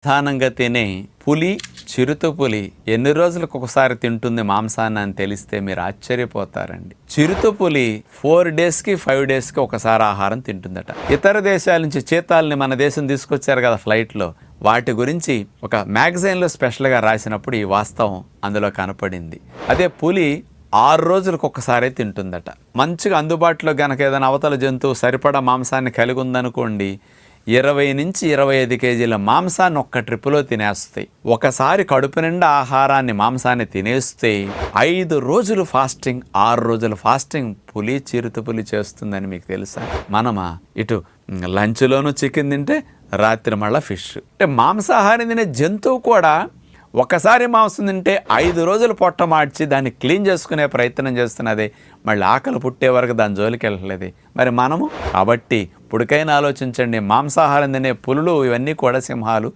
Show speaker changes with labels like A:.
A: ప్రధానంగా తినే పులి, చిరుతపులి ఎన్ని రోజులకు ఒకసారి తింటుంది మాంసాన్ని అని తెలిస్తే మీరు ఆశ్చర్యపోతారండి. చిరుతపులి 4 డేస్కి 5 డేస్కి ఒకసారి ఆహారం తింటుందట. ఇతర దేశాల నుంచి చీతాల్ని మన దేశం తీసుకొచ్చారు కదా ఫ్లైట్లో, వాటి గురించి ఒక మ్యాగజైన్లో స్పెషల్గా రాసినప్పుడు ఈ వాస్తవం అందులో కనపడింది. అదే పులి 6 రోజులకు ఒకసారి తింటుందట. మంచిగా అందుబాటులో గనక ఏదైనా అవతల జంతువు సరిపడా మాంసాన్ని కలిగి ఉందనుకోండి, 20 నుంచి 25 కేజీల మాంసాన్ని ఒక్క ట్రిప్పులో తినేస్తాయి. ఒకసారి కడుపు నిండా ఆహారాన్ని మాంసాన్ని తినేస్తే 5 రోజులు ఫాస్టింగ్, 6 రోజులు ఫాస్టింగ్ పులి, చిరుతపులి చేస్తుందని మీకు తెలుసా? మనమా ఇటు లంచ్లోనూ చికెన్ తింటే రాత్రి మళ్ళీ ఫిష్. అంటే మాంసాహారం తినే జంతువు కూడా ఒకసారి మాంసం తింటే 5 రోజులు పొట్ట మార్చి దాన్ని క్లీన్ చేసుకునే ప్రయత్నం చేస్తున్నది. మళ్ళీ ఆకలి పుట్టే వరకు దాని జోలికి వెళ్ళలేదు. మరి మనము కాబట్టి ఇప్పటికైనా ఆలోచించండి. మాంసాహారం తినే పులులు ఇవన్నీ కూడా సింహాలు